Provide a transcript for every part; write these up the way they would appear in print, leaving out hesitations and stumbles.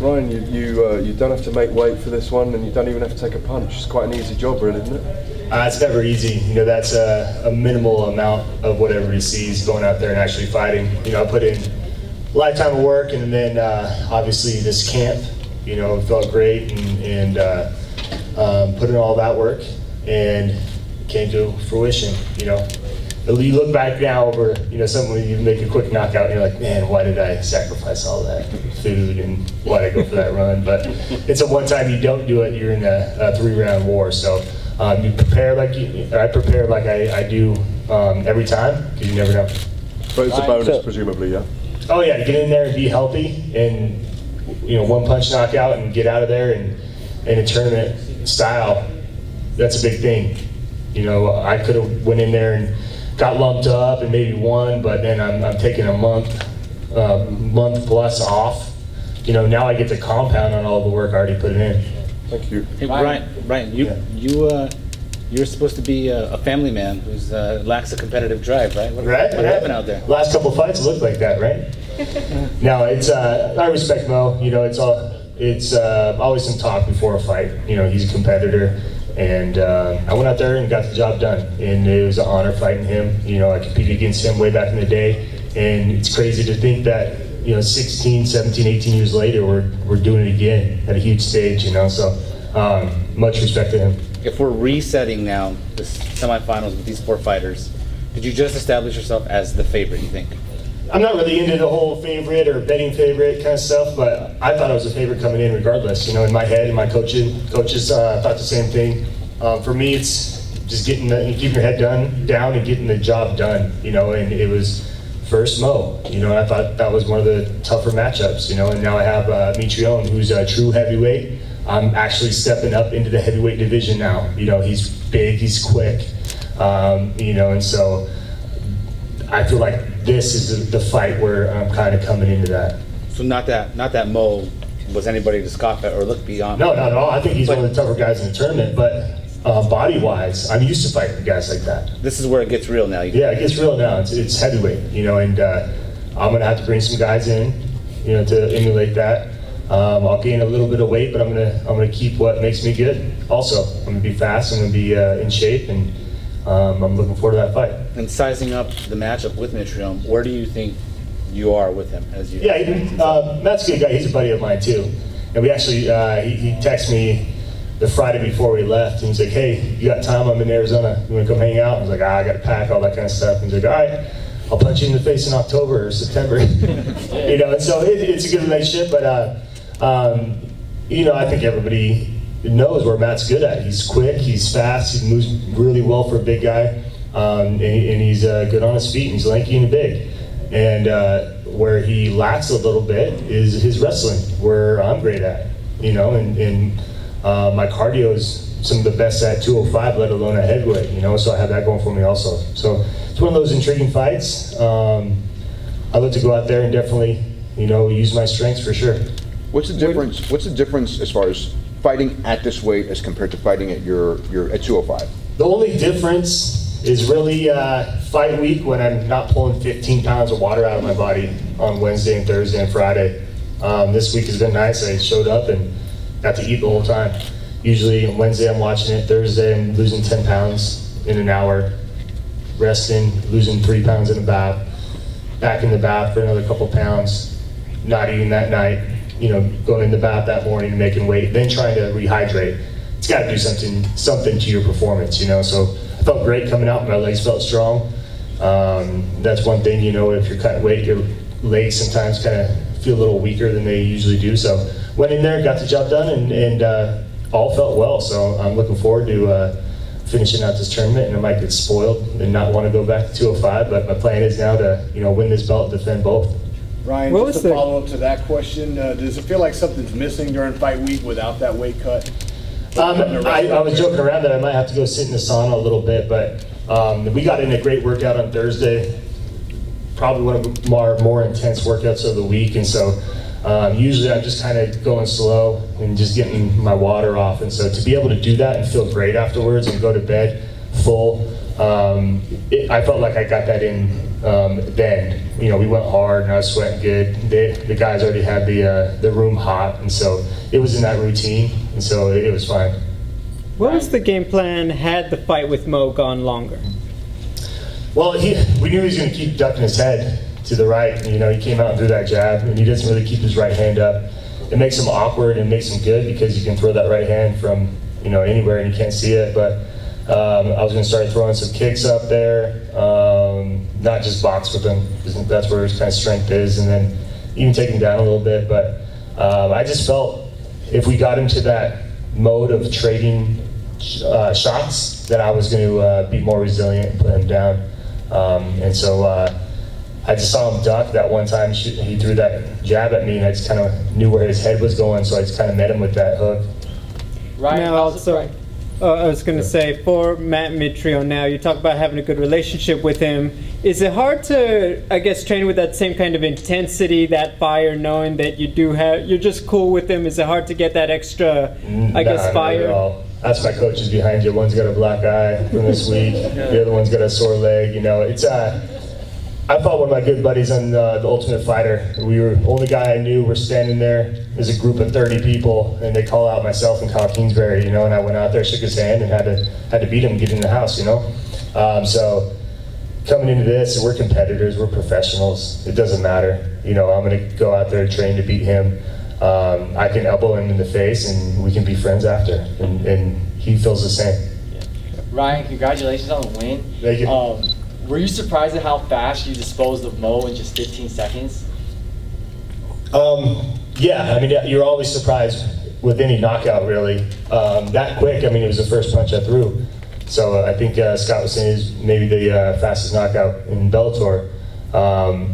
Ryan, you don't have to make weight for this one, and you don't even have to take a punch. It's quite an easy job, really, isn't it? It's never easy. You know, that's a minimal amount of what everybody sees going out there and actually fighting. You know, I put in a lifetime of work, and then obviously this camp, you know, felt great, and put in all that work, and it came to fruition. You know, you look back now over, you know, something you make a quick knockout, and you're like, man, why did I sacrifice all that food, and why did I go for that run? But it's a one time you don't do it, you're in a 3-round war. So you prepare like I prepare like I do every time, because you never know. But it's a bonus, presumably, yeah? Oh yeah, to get in there and be healthy, and you know, one punch knockout and get out of there, and in a tournament style, that's a big thing. You know, I could have went in there and got lumped up and maybe won, but then I'm taking a month plus off. You know, now I get to compound on all the work I already put in. Thank you. Hey, Brian, you're supposed to be a family man who's lacks a competitive drive, right? What happened out there? Last couple of fights looked like that, right? No, it's I respect Mo. You know, it's always some talk before a fight. You know, he's a competitor. And I went out there and got the job done, and it was an honor fighting him. You know, I competed against him way back in the day, and it's crazy to think that, you know, 16, 17, 18 years later, we're doing it again at a huge stage, you know, so much respect to him. If we're resetting now the semifinals with these 4 fighters, did you just establish yourself as the favorite, you think? I'm not really into the whole favorite or betting favorite kind of stuff, but I thought I was a favorite coming in regardless. You know, in my head, and my coaches thought the same thing. For me, it's just keeping your head down and getting the job done. You know, and it was first Mo. You know, and I thought that was one of the tougher matchups. You know, and now I have Mitrione, who's a true heavyweight. I'm actually stepping up into the heavyweight division now. You know, he's big, he's quick. You know, and so I feel like this is the fight where I'm kind of coming into that. So not that Mo was anybody to scoff at or look beyond. No, not at all. I think he's one of the tougher guys in the tournament, but body-wise, I'm used to fighting guys like that. This is where it gets real now. Yeah, it gets real now. It's heavyweight, you know, and I'm gonna have to bring some guys in, you know, to emulate that. I'll gain a little bit of weight, but I'm gonna keep what makes me good. Also, I'm gonna be fast. I'm gonna be in shape, and I'm looking forward to that fight. And sizing up the matchup with Mitrione, where do you think you are with him? Matt's a good guy. He's a buddy of mine too. And we actually, he texted me the Friday before we left, and he's like, hey, you got time? I'm in Arizona. You want to come hang out? I was like, I got to pack, all that kind of stuff. And he's like, all right, I'll punch you in the face in October or September. You know, and so it's a good relationship, but you know, I think everybody knows where Matt's good at. He's quick, he's fast, he moves really well for a big guy, and he's good on his feet, and he's lanky and big. And where he lacks a little bit is his wrestling, where I'm great at, you know, and my cardio is some of the best at 205, let alone at heavyweight, you know, so I have that going for me also. So it's one of those intriguing fights. I look to go out there and definitely, you know, use my strengths for sure. What's the difference? What's the difference as far as fighting at this weight as compared to fighting at at 205? The only difference is really fight week, when I'm not pulling 15 pounds of water out of my body on Wednesday and Thursday and Friday. This week has been nice. I showed up and got to eat the whole time. Usually on Wednesday I'm watching it, Thursday I'm losing 10 pounds in an hour, resting, losing 3 pounds in the bath, back in the bath for another couple pounds, not eating that night, you know, going in the bath that morning and making weight, then trying to rehydrate. It's got to do something to your performance, you know. So I felt great coming out, my legs felt strong. That's one thing, you know, if you're cutting weight, your legs sometimes kind of feel a little weaker than they usually do. So went in there, got the job done, and all felt well. So I'm looking forward to finishing out this tournament, and I might get spoiled and not want to go back to 205, but my plan is now to, you know, win this belt and defend both. Ryan, just to follow up to that question, does it feel like something's missing during fight week without that weight cut? I was joking around that I might have to go sit in the sauna a little bit, but we got in a great workout on Thursday, probably one of our more intense workouts of the week, and so usually I'm just kind of going slow and just getting my water off, and so to be able to do that and feel great afterwards and go to bed full, I felt like I got that in then. You know, we went hard and I was sweating good. The guys already had the room hot, and so it was in that routine, and so it was fine. What was the game plan had the fight with Mo gone longer? Well, we knew he was going to keep ducking his head to the right. You know, he came out and threw that jab, and he doesn't really keep his right hand up. It makes him awkward and makes him good because you can throw that right hand from, you know, anywhere and you can't see it. But I was going to start throwing some kicks up there, not just box with him, because that's where his kind of strength is, and then even take him down a little bit. But I just felt if we got into that mode of trading shots, that I was going to be more resilient and put him down. And so I just saw him duck that one time. He threw that jab at me, and I just kind of knew where his head was going, so I just kind of met him with that hook. Ryan, now also, I was going to say, for Matt Mitrione now, you talk about having a good relationship with him. Is it hard to, I guess, train with that same kind of intensity, that fire, knowing that you're just cool with him? Is it hard to get that extra, I guess, fire? Not at all. That's my coaches behind you. One's got a black eye from this week. The other one's got a sore leg. You know, it's I fought one of my good buddies on the Ultimate Fighter. We were the only guy I knew. We're standing there. There's a group of 30 people, and they call out myself and Kyle Kingsbury. You know, and I went out there, shook his hand, and had to beat him and get in the house. You know, so coming into this, we're competitors. We're professionals. It doesn't matter. You know, I'm going to go out there and train to beat him. I can elbow him in the face, and we can be friends after. And he feels the same. Yeah. Ryan, congratulations on the win. Thank you. Were you surprised at how fast you disposed of Mo in just 15 seconds? Yeah, I mean, you're always surprised with any knockout, really. That quick, I mean, it was the first punch I threw. So I think Scott was saying is maybe the fastest knockout in Bellator.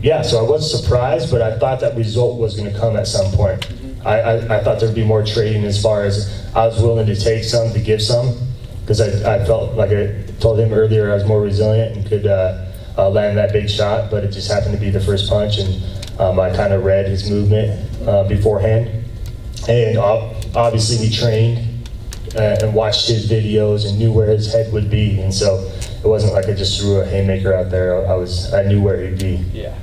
Yeah, so I was surprised, but I thought that result was going to come at some point. Mm-hmm. I thought there would be more trading as far as I was willing to take some to give some, because I felt like I told him earlier I was more resilient and could land that big shot, but it just happened to be the first punch, and I kind of read his movement beforehand. And obviously we trained and watched his videos and knew where his head would be, and so it wasn't like I just threw a haymaker out there. I knew where he'd be. Yeah.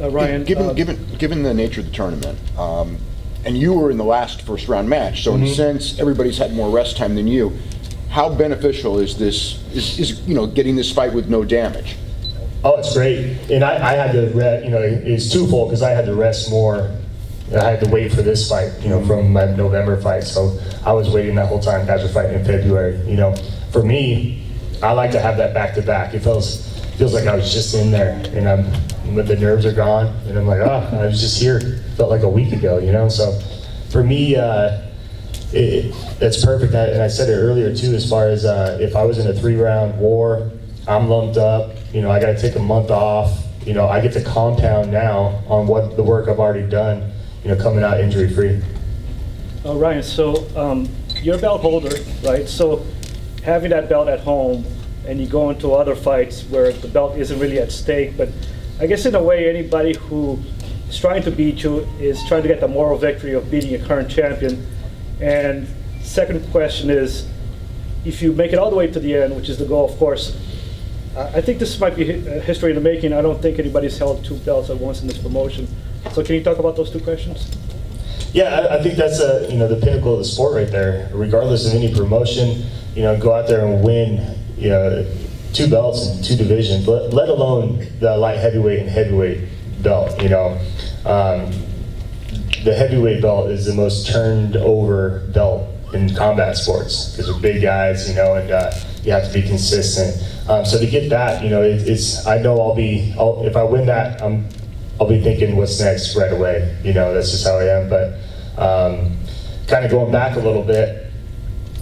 Ryan, given the nature of the tournament, and you were in the last first round match, so in a sense everybody's had more rest time than you. How beneficial is this? Is you know, getting this fight with no damage? Oh, it's great. And I had to, you know, it's twofold because I had to rest more. I had to wait for this fight, you know, from my November fight. So I was waiting that whole time. Guys were fighting in February. You know, for me, I like to have that back to back. It feels like I was just in there, and the nerves are gone, and I'm like, oh, I was just here. Felt like a week ago, you know. So for me, it's perfect. And I said it earlier too, as far as if I was in a 3-round war, I'm lumped up. You know, I got to take a month off. You know, I get to compound now on what the work I've already done. You know, coming out injury free. Ryan, so you're a belt holder, right? So having that belt at home, and you go into other fights where the belt isn't really at stake, but I guess in a way anybody who is trying to beat you is trying to get the moral victory of beating a current champion. And second question is, if you make it all the way to the end, which is the goal, of course, I think this might be history in the making. I don't think anybody's held 2 belts at once in this promotion. So can you talk about those 2 questions? Yeah, I think that's you know, the pinnacle of the sport right there. Regardless of any promotion, you know, go out there and win, you know, 2 belts in 2 divisions, let alone the light heavyweight and heavyweight belt. You know, the heavyweight belt is the most turned over belt in combat sports because they're big guys, you know, and you have to be consistent. So to get that, you know, I know if I win that, I'll be thinking what's next right away. You know, that's just how I am. But kind of going back a little bit,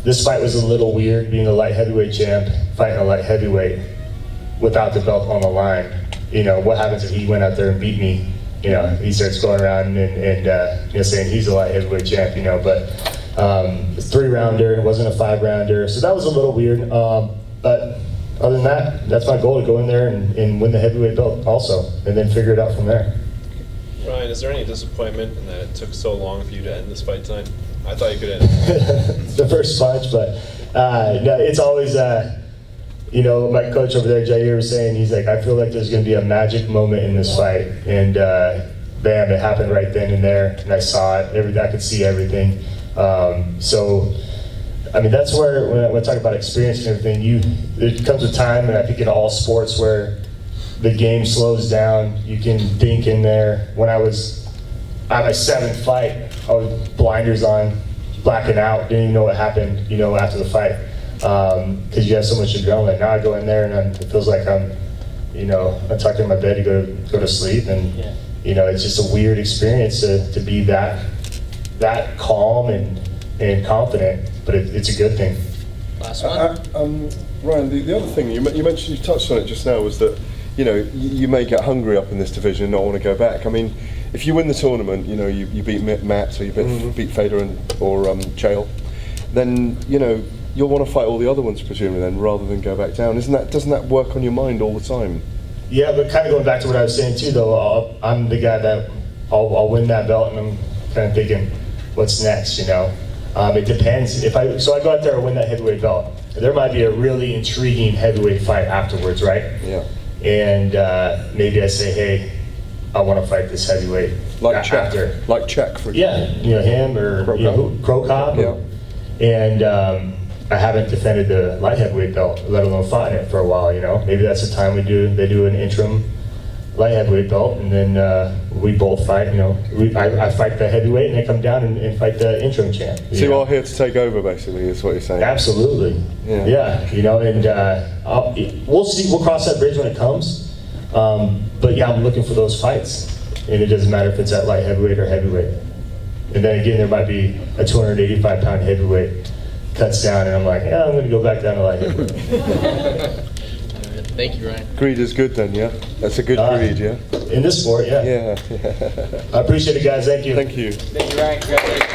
this fight was a little weird, being a light heavyweight champ, fighting a light heavyweight without the belt on the line. You know, what happens if he went out there and beat me? You know, he starts going around and you know, saying he's a light heavyweight champ, you know, but it's 3-rounder, it wasn't a 5-rounder, so that was a little weird. But other than that, that's my goal, to go in there and win the heavyweight belt also, and then figure it out from there. Ryan, is there any disappointment in that it took so long for you to end this fight tonight? I thought you could end it. The first punch, but no, it's always, you know, my coach over there, Jair, was saying, he's like, I feel like there's going to be a magic moment in this fight. And bam, it happened right then and there. And I saw it. I could see everything. So, I mean, that's where, when I talk about experience and everything, there comes a time, and I think in all sports, where the game slows down. You can think in there. When I was at my 7th fight, I was blinders on, blacking out, didn't even know what happened, you know, after the fight. Because you have so much adrenaline. Now I go in there and it feels like I'm tucked in my bed to go to sleep, and you know, it's just a weird experience to be that calm and confident, but it's a good thing. Last one. Ryan, the other thing you mentioned, you touched on it just now, was that, you know, you may get hungry up in this division and not want to go back. I mean, if you win the tournament, you know, you beat Matt, or you beat Fader or Chael, then, you know, you'll want to fight all the other ones presumably then, rather than go back down. Doesn't that work on your mind all the time? Yeah, but kind of going back to what I was saying too, though, I'm the guy that I'll win that belt, and I'm kind of thinking, what's next, you know? It depends. So I go out there and win that heavyweight belt, there might be a really intriguing heavyweight fight afterwards, right? Yeah. And maybe I say, hey, I want to fight this heavyweight after. Like Czech, for example. Yeah, you know, him or Crow Cop. Yeah. And I haven't defended the light heavyweight belt, let alone fought in it for a while, you know. Maybe that's the time they do an interim light heavyweight belt, and then we both fight, you know. I fight the heavyweight, and they come down and fight the interim champ. So you're all here to take over, basically, is what you're saying? Absolutely. Yeah, you know, and we'll see. We'll cross that bridge when it comes. But yeah, I'm looking for those fights, and it doesn't matter if it's at light heavyweight or heavyweight. And then again, there might be a 285-pound heavyweight cuts down, and I'm like, yeah, I'm going to go back down to light heavyweight. Thank you, Ryan. Greed is good then, yeah? That's a good greed, yeah? In this sport, yeah. Yeah. I appreciate it, guys. Thank you. Thank you. Thank you, Ryan. Congratulations.